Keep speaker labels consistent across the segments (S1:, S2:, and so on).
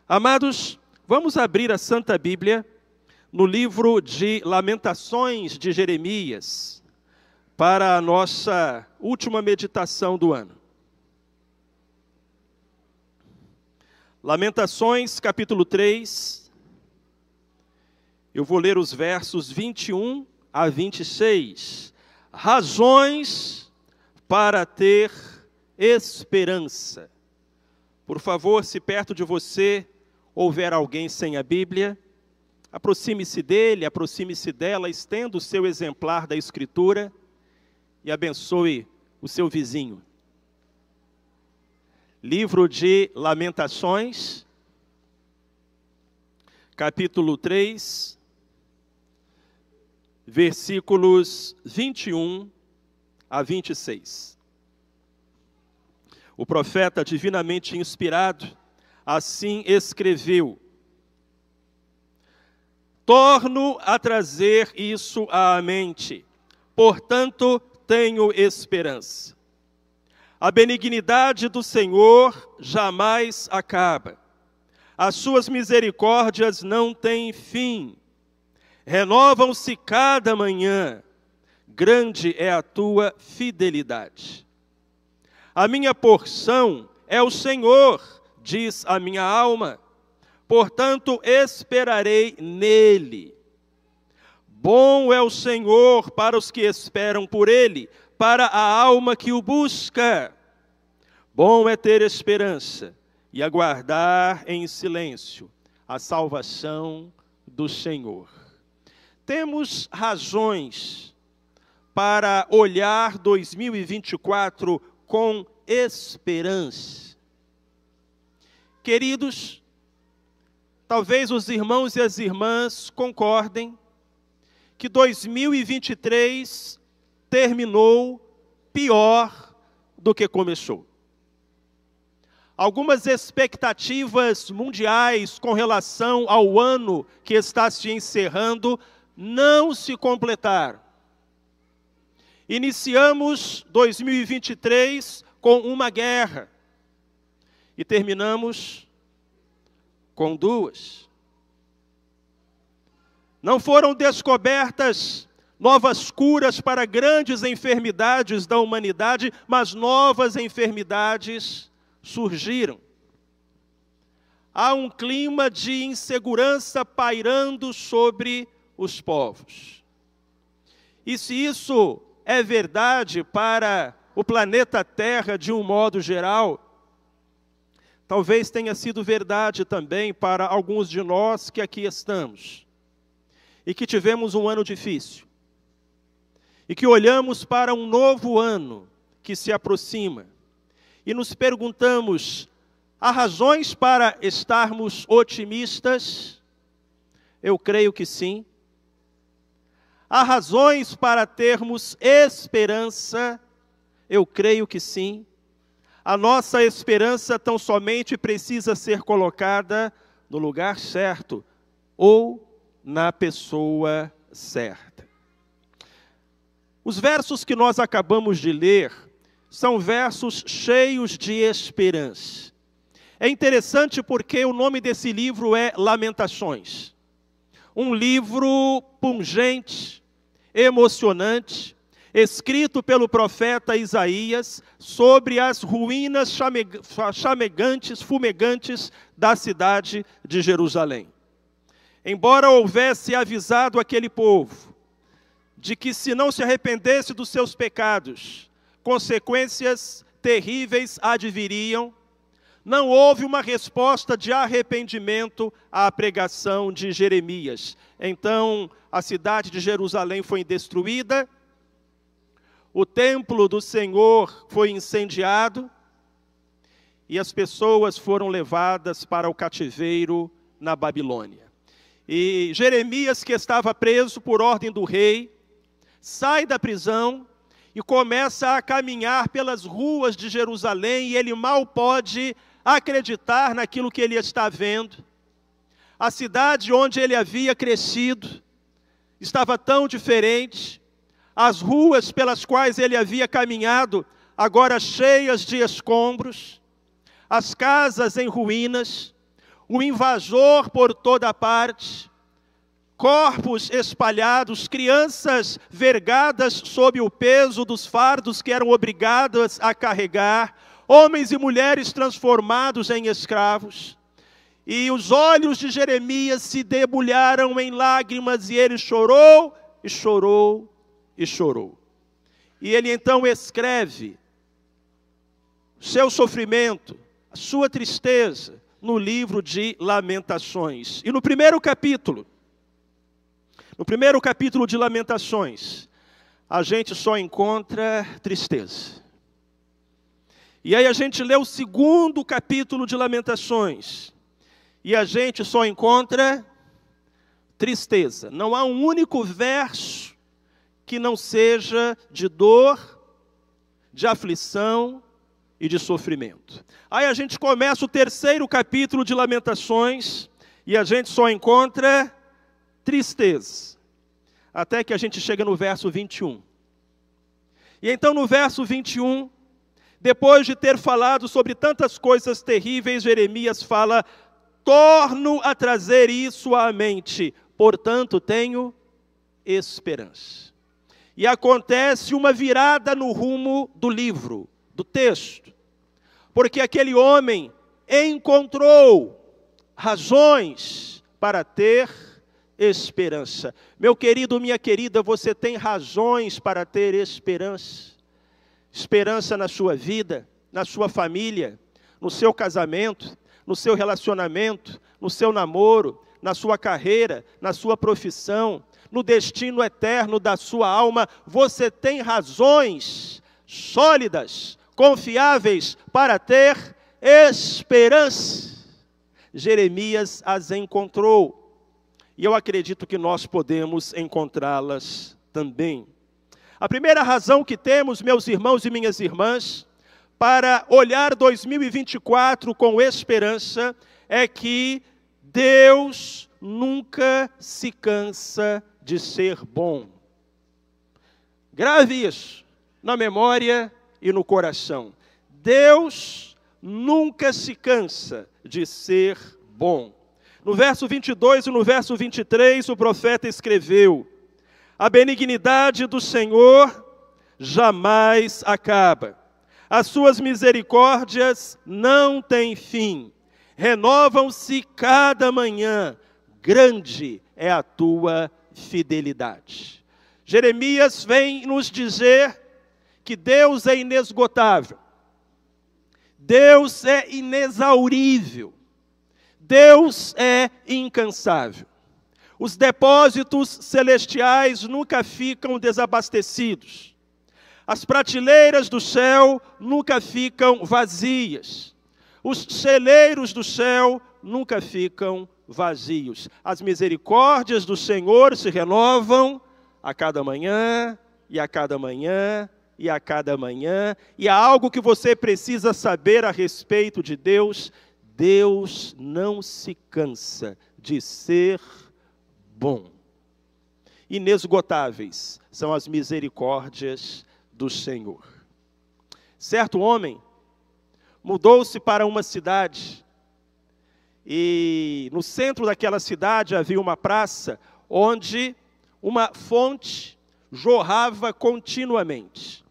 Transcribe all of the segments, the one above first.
S1: Amados, vamos abrir a Santa Bíblia no livro de Lamentações de Jeremias, para a nossa última meditação do ano. Lamentações, capítulo 3, eu vou ler os versos 21 a 26. Razões para ter esperança. Por favor, se perto de você houver alguém sem a Bíblia, aproxime-se dele, aproxime-se dela, estenda o seu exemplar da Escritura e abençoe o seu vizinho. Livro de Lamentações, capítulo 3, versículos 21 a 26. O profeta divinamente inspirado assim escreveu: torno a trazer isso à mente, portanto tenho esperança. A benignidade do Senhor jamais acaba, as suas misericórdias não têm fim, renovam-se cada manhã, grande é a tua fidelidade. A minha porção é o Senhor, diz a minha alma, portanto esperarei nele. Bom é o Senhor para os que esperam por ele, para a alma que o busca. Bom é ter esperança e aguardar em silêncio a salvação do Senhor. Temos razões para olhar 2024 com esperança. Queridos, talvez os irmãos e as irmãs concordem que 2023 terminou pior do que começou. Algumas expectativas mundiais com relação ao ano que está se encerrando não se completaram. Iniciamos 2023 com uma guerra e terminamos com duas. Não foram descobertas novas curas para grandes enfermidades da humanidade, mas novas enfermidades surgiram. Há um clima de insegurança pairando sobre os povos. E se isso é verdade para o planeta Terra de um modo geral, talvez tenha sido verdade também para alguns de nós que aqui estamos e que tivemos um ano difícil e que olhamos para um novo ano que se aproxima e nos perguntamos: há razões para estarmos otimistas? Eu creio que sim. Há razões para termos esperança? Eu creio que sim. A nossa esperança tão somente precisa ser colocada no lugar certo ou na pessoa certa. Os versos que nós acabamos de ler são versos cheios de esperança. É interessante porque o nome desse livro é Lamentações. Um livro pungente, emocionante, escrito pelo profeta Isaías sobre as ruínas chamegantes, fumegantes da cidade de Jerusalém. Embora houvesse avisado aquele povo de que se não se arrependesse dos seus pecados, consequências terríveis adviriam, não houve uma resposta de arrependimento à pregação de Jeremias. Então, a cidade de Jerusalém foi destruída, o templo do Senhor foi incendiado e as pessoas foram levadas para o cativeiro na Babilônia. E Jeremias, que estava preso por ordem do rei, sai da prisão e começa a caminhar pelas ruas de Jerusalém e ele mal pode acreditar naquilo que ele está vendo. A cidade onde ele havia crescido estava tão diferente. As ruas pelas quais ele havia caminhado, agora cheias de escombros. As casas em ruínas. o invasor por toda parte, corpos espalhados, crianças vergadas sob o peso dos fardos que eram obrigadas a carregar, homens e mulheres transformados em escravos. E os olhos de Jeremias se debulharam em lágrimas, e ele chorou, e chorou, e chorou. E ele então escreve seu sofrimento, a sua tristeza, no livro de Lamentações. E no primeiro capítulo de Lamentações, a gente só encontra tristeza. E aí a gente lê o segundo capítulo de Lamentações, e a gente só encontra tristeza. Não há um único verso que não seja de dor, de aflição e de sofrimento. Aí a gente começa o terceiro capítulo de Lamentações, e a gente só encontra tristeza, até que a gente chega no verso 21. E então no verso 21, depois de ter falado sobre tantas coisas terríveis, Jeremias fala: torno a trazer isso à mente, portanto tenho esperança. E acontece uma virada no rumo do livro, do texto, porque aquele homem encontrou razões para ter esperança. Meu querido, minha querida, você tem razões para ter esperança. Esperança na sua vida, na sua família, no seu casamento, no seu relacionamento, no seu namoro, na sua carreira, na sua profissão, no destino eterno da sua alma. Você tem razões sólidas, confiáveis para ter esperança. Jeremias as encontrou. E eu acredito que nós podemos encontrá-las também. A primeira razão que temos, meus irmãos e minhas irmãs, para olhar 2024 com esperança, é que Deus nunca se cansa de ser bom. Grave isso na memória e no coração. Deus nunca se cansa de ser bom. No verso 22 e no verso 23, o profeta escreveu: a benignidade do Senhor jamais acaba. As suas misericórdias não têm fim. Renovam-se cada manhã. Grande é a tua fidelidade. Jeremias vem nos dizer que Deus é inesgotável. Deus é inexaurível. Deus é incansável. Os depósitos celestiais nunca ficam desabastecidos. As prateleiras do céu nunca ficam vazias. Os celeiros do céu nunca ficam vazios. As misericórdias do Senhor se renovam a cada manhã, e a cada manhã, e a cada manhã. E há algo que você precisa saber a respeito de Deus: Deus não se cansa de ser bom. Inesgotáveis são as misericórdias do Senhor. Certo homem mudou-se para uma cidade, e no centro daquela cidade havia uma praça onde uma fonte jorrava continuamente.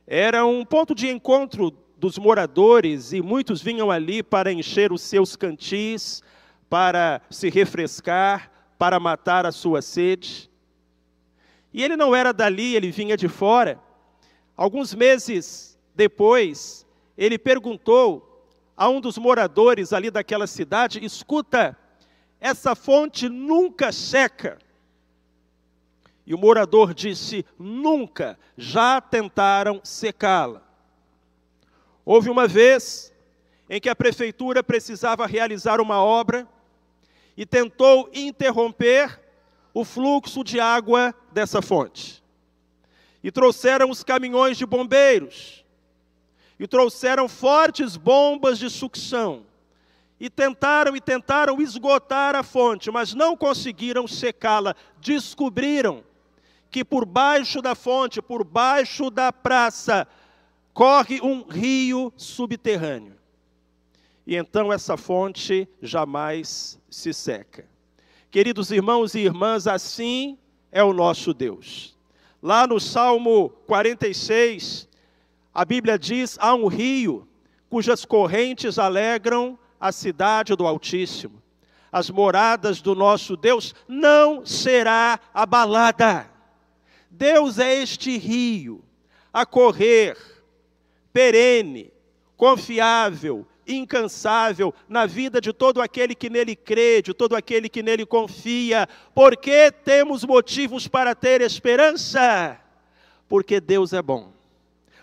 S1: Era um ponto de encontro dos moradores, e muitos vinham ali para encher os seus cantis, para se refrescar, para matar a sua sede. E ele não era dali, ele vinha de fora. Alguns meses depois, ele perguntou a um dos moradores ali daquela cidade: escuta, essa fonte nunca seca? E o morador disse: nunca, já tentaram secá-la. Houve uma vez em que a prefeitura precisava realizar uma obra e tentou interromper o fluxo de água dessa fonte. E trouxeram os caminhões de bombeiros, e trouxeram fortes bombas de sucção, e tentaram esgotar a fonte, mas não conseguiram secá-la. Descobriram que por baixo da fonte, por baixo da praça, corre um rio subterrâneo. e então essa fonte jamais se seca. Queridos irmãos e irmãs, assim é o nosso Deus. Lá no Salmo 46, a Bíblia diz, há um rio cujas correntes alegram a cidade do Altíssimo. As moradas do nosso Deus não será abalada. Deus é este rio a correr, perene, confiável, incansável na vida de todo aquele que nele crê, de todo aquele que nele confia. Por que temos motivos para ter esperança? Porque Deus é bom.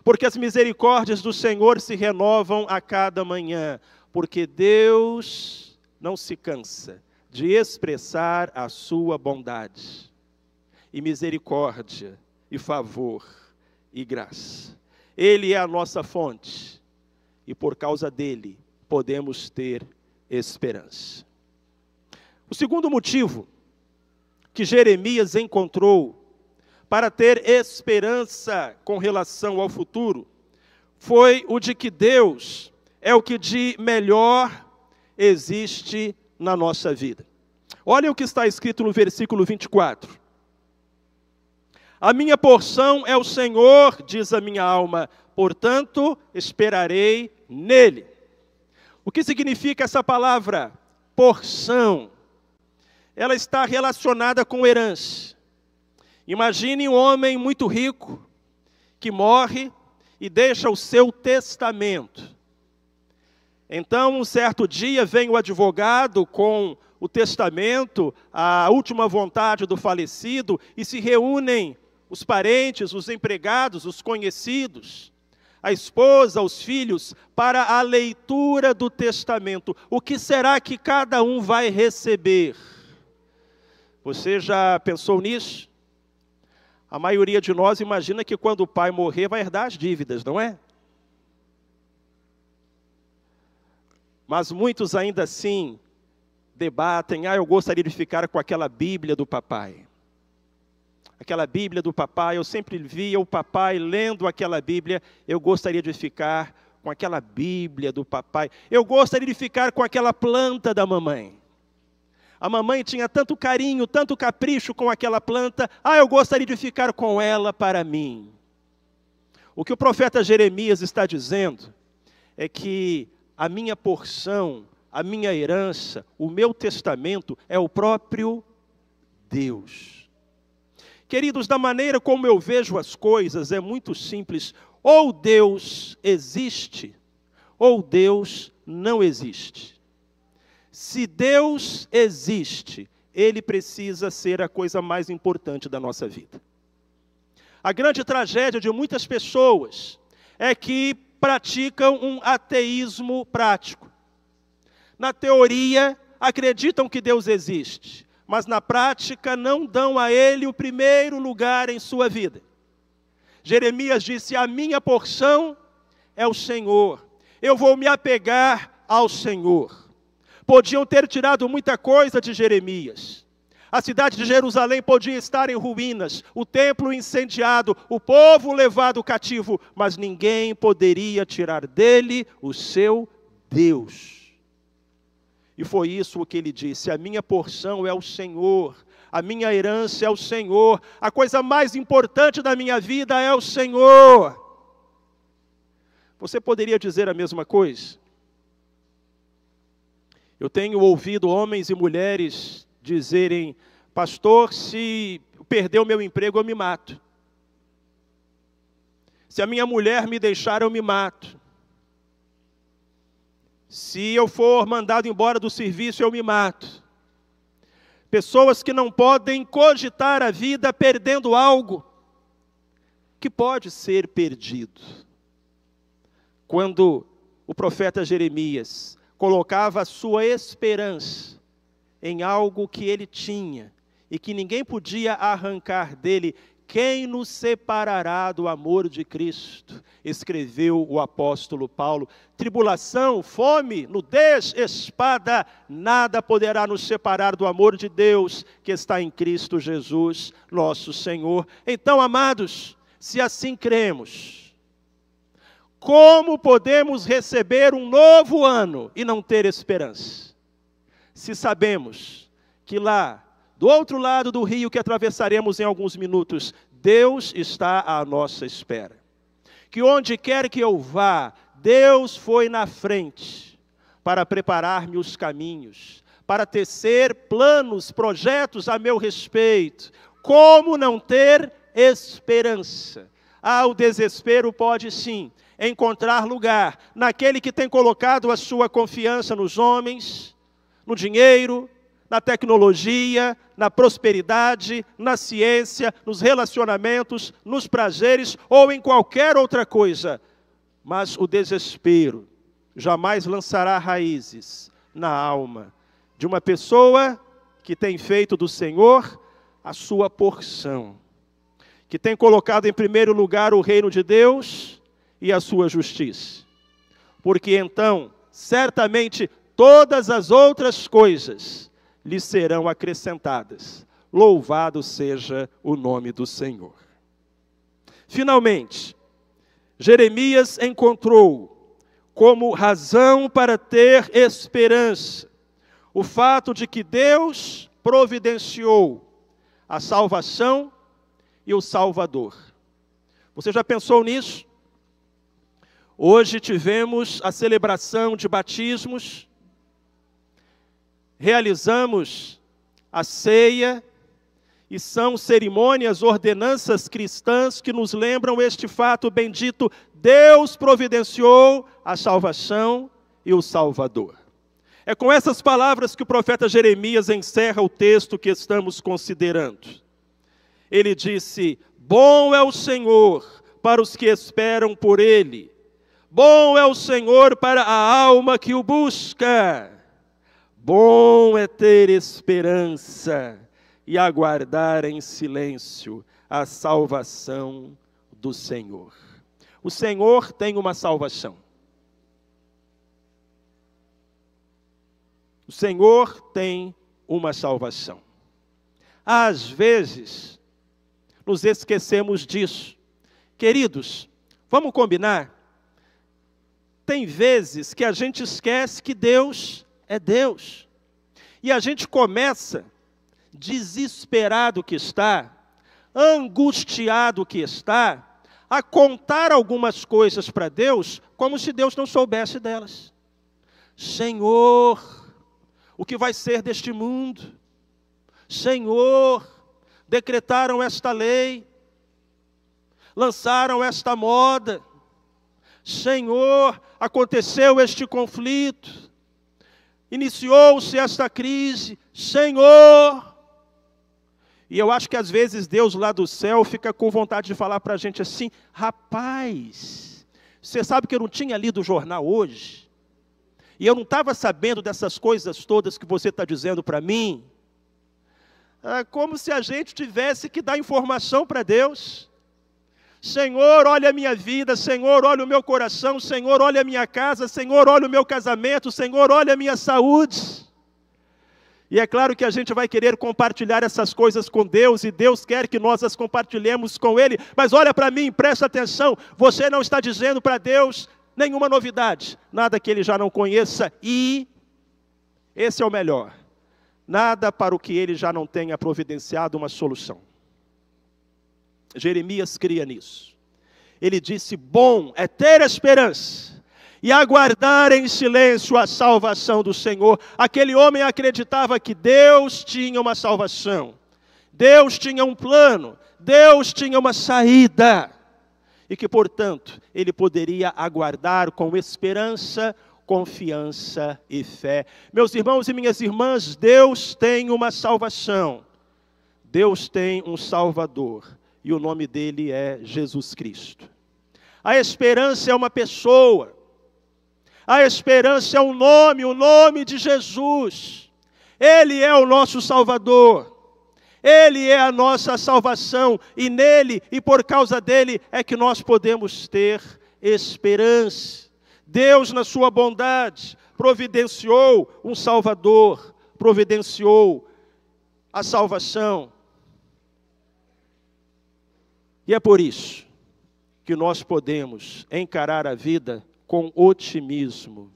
S1: Porque as misericórdias do Senhor se renovam a cada manhã. Porque Deus não se cansa de expressar a sua bondade, e misericórdia, e favor, e graça. Ele é a nossa fonte. E por causa dele, podemos ter esperança. O segundo motivo que Jeremias encontrou para ter esperança com relação ao futuro, foi o de que Deus é o que de melhor existe na nossa vida. Olha o que está escrito no versículo 24. A minha porção é o Senhor, diz a minha alma, portanto, esperarei nele. O que significa essa palavra? Porção. Ela está relacionada com herança. Imagine um homem muito rico, que morre e deixa o seu testamento. Então, um certo dia, vem o advogado com o testamento, a última vontade do falecido, e se reúnem os parentes, os empregados, os conhecidos, a esposa, os filhos, para a leitura do testamento. O que será que cada um vai receber? Você já pensou nisso? A maioria de nós imagina que quando o pai morrer vai herdar as dívidas, não é? Mas muitos ainda assim debatem, eu gostaria de ficar com aquela Bíblia do papai. Aquela Bíblia do papai, eu sempre via o papai lendo aquela Bíblia, eu gostaria de ficar com aquela Bíblia do papai. Eu gostaria de ficar com aquela planta da mamãe. A mamãe tinha tanto carinho, tanto capricho com aquela planta, eu gostaria de ficar com ela para mim. O que o profeta Jeremias está dizendo é que a minha porção, a minha herança, o meu testamento é o próprio Deus. Queridos, da maneira como eu vejo as coisas, é muito simples. Ou Deus existe, ou Deus não existe. Se Deus existe, Ele precisa ser a coisa mais importante da nossa vida. A grande tragédia de muitas pessoas é que praticam um ateísmo prático. Na teoria, acreditam que Deus existe, mas na prática não dão a Ele o primeiro lugar em sua vida. Jeremias disse, a minha porção é o Senhor, eu vou me apegar ao Senhor. Podiam ter tirado muita coisa de Jeremias. A cidade de Jerusalém podia estar em ruínas, o templo incendiado, o povo levado cativo, mas ninguém poderia tirar dele o seu Deus. E foi isso o que ele disse, a minha porção é o Senhor, a minha herança é o Senhor, a coisa mais importante da minha vida é o Senhor. Você poderia dizer a mesma coisa? Eu tenho ouvido homens e mulheres dizerem, pastor, se perder o meu emprego eu me mato. Se a minha mulher me deixar eu me mato. Se eu for mandado embora do serviço eu me mato. Pessoas que não podem cogitar a vida perdendo algo que pode ser perdido. Quando o profeta Jeremias colocava a sua esperança em algo que ele tinha e que ninguém podia arrancar dele, quem nos separará do amor de Cristo? Escreveu o apóstolo Paulo. Tribulação, fome, nudez, espada, nada poderá nos separar do amor de Deus que está em Cristo Jesus, nosso Senhor. Então, amados, se assim cremos, Como podemos receber um novo ano e não ter esperança? Se sabemos que lá, do outro lado do rio que atravessaremos em alguns minutos, Deus está à nossa espera. Que onde quer que eu vá, Deus foi na frente para preparar-me os caminhos, para tecer planos, projetos a meu respeito. Como não ter esperança? O desespero pode sim encontrar lugar naquele que tem colocado a sua confiança nos homens, no dinheiro, na tecnologia, na prosperidade, na ciência, nos relacionamentos, nos prazeres ou em qualquer outra coisa. Mas o desespero jamais lançará raízes na alma de uma pessoa que tem feito do Senhor a sua porção, que tem colocado em primeiro lugar o reino de Deus e a sua justiça. Porque então, certamente, todas as outras coisas lhe serão acrescentadas. Louvado seja o nome do Senhor. Finalmente, Jeremias encontrou como razão para ter esperança o fato de que Deus providenciou a salvação e o Salvador. Você já pensou nisso? Hoje tivemos a celebração de batismos, realizamos a ceia, e são cerimônias, ordenanças cristãs que nos lembram este fato bendito: Deus providenciou a salvação e o Salvador. É com essas palavras que o profeta Jeremias encerra o texto que estamos considerando. Ele disse: bom é o Senhor para os que esperam por Ele, bom é o Senhor para a alma que o busca. Bom é ter esperança e aguardar em silêncio a salvação do Senhor. O Senhor tem uma salvação. O Senhor tem uma salvação. Às vezes, nos esquecemos disso. Queridos, vamos combinar? Tem vezes que a gente esquece que Deus é Deus. E a gente começa, desesperado que está, angustiado que está, a contar algumas coisas para Deus, como se Deus não soubesse delas. Senhor, o que vai ser deste mundo? Senhor, decretaram esta lei, lançaram esta moda. Senhor, aconteceu este conflito. Iniciou-se esta crise, Senhor. E eu acho que às vezes Deus lá do céu fica com vontade de falar para a gente assim: rapaz, você sabe que eu não tinha lido o jornal hoje? E eu não estava sabendo dessas coisas todas que você está dizendo para mim? Como se a gente tivesse que dar informação para Deus. Senhor, olha a minha vida, Senhor, olha o meu coração, Senhor, olha a minha casa, Senhor, olha o meu casamento, Senhor, olha a minha saúde. E é claro que a gente vai querer compartilhar essas coisas com Deus, e Deus quer que nós as compartilhemos com Ele. Mas olha para mim, presta atenção, você não está dizendo para Deus nenhuma novidade, nada que Ele já não conheça, e esse é o melhor, nada para o que Ele já não tenha providenciado uma solução. Jeremias cria nisso. Ele disse: bom é ter esperança e aguardar em silêncio a salvação do Senhor. Aquele homem acreditava que Deus tinha uma salvação, Deus tinha um plano, Deus tinha uma saída, e que, portanto, ele poderia aguardar com esperança, confiança e fé. Meus irmãos e minhas irmãs, Deus tem uma salvação, Deus tem um Salvador, e o nome dele é Jesus Cristo. A esperança é uma pessoa, a esperança é um nome, o nome de Jesus. Ele é o nosso Salvador, Ele é a nossa salvação, e nele e por causa dele é que nós podemos ter esperança. Deus, na sua bondade, providenciou um Salvador, providenciou a salvação. E é por isso que nós podemos encarar a vida com otimismo.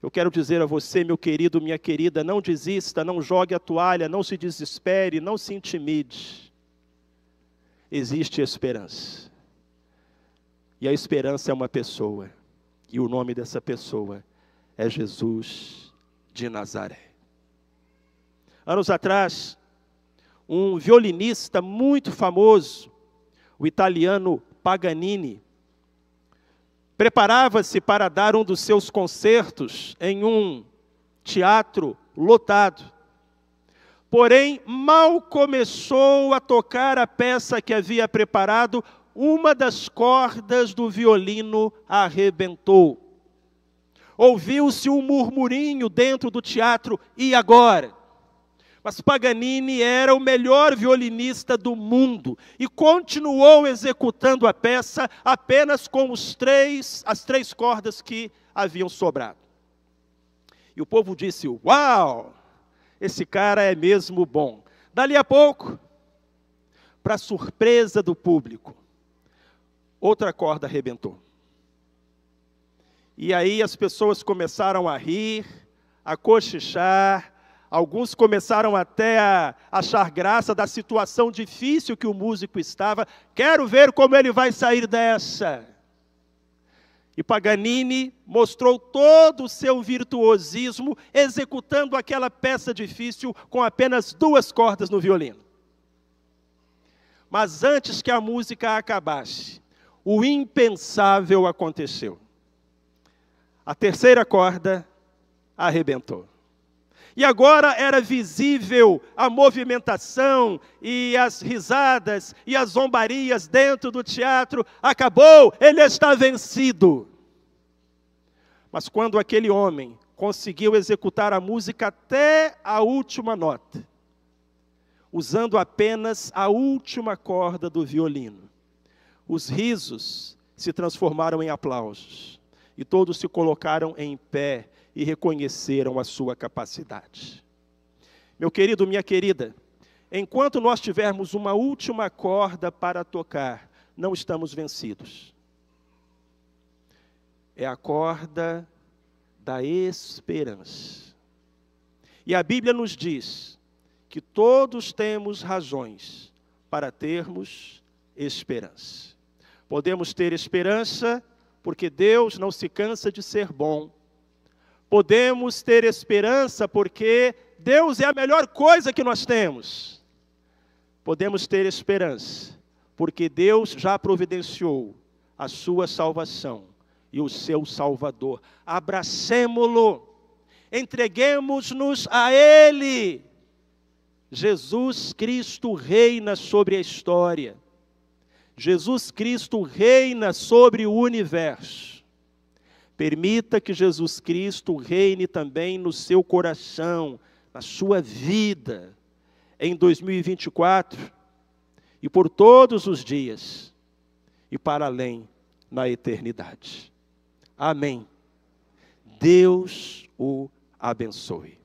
S1: Eu quero dizer a você, meu querido, minha querida, não desista, não jogue a toalha, não se desespere, não se intimide. Existe esperança. E a esperança é uma pessoa. E o nome dessa pessoa é Jesus de Nazaré. Anos atrás, um violinista muito famoso, o italiano Paganini, preparava-se para dar um dos seus concertos em um teatro lotado. Porém, mal começou a tocar a peça que havia preparado, uma das cordas do violino arrebentou. Ouviu-se um murmurinho dentro do teatro, e agora? Mas Paganini era o melhor violinista do mundo e continuou executando a peça apenas com as três cordas que haviam sobrado. E o povo disse: uau, esse cara é mesmo bom. Dali a pouco, para surpresa do público, outra corda arrebentou. E aí as pessoas começaram a rir, a cochichar. Alguns começaram até a achar graça da situação difícil que o músico estava. Quero ver como ele vai sair dessa. E Paganini mostrou todo o seu virtuosismo, executando aquela peça difícil com apenas 2 cordas no violino. Mas antes que a música acabasse, o impensável aconteceu. A 3ª corda arrebentou. E agora era visível a movimentação e as risadas e as zombarias dentro do teatro. Acabou, ele está vencido. Mas quando aquele homem conseguiu executar a música até a última nota, usando apenas a última corda do violino, os risos se transformaram em aplausos e todos se colocaram em pé e reconheceram a sua capacidade. Meu querido, minha querida, enquanto nós tivermos uma última corda para tocar, não estamos vencidos. É a corda da esperança. E a Bíblia nos diz que todos temos razões para termos esperança. Podemos ter esperança porque Deus não se cansa de ser bom. Podemos ter esperança porque Deus é a melhor coisa que nós temos. Podemos ter esperança porque Deus já providenciou a sua salvação e o seu Salvador. Abracemo-lo, entreguemos-nos a Ele. Jesus Cristo reina sobre a história. Jesus Cristo reina sobre o universo. Permita que Jesus Cristo reine também no seu coração, na sua vida, em 2024, e por todos os dias, e para além, na eternidade. Amém. Deus o abençoe.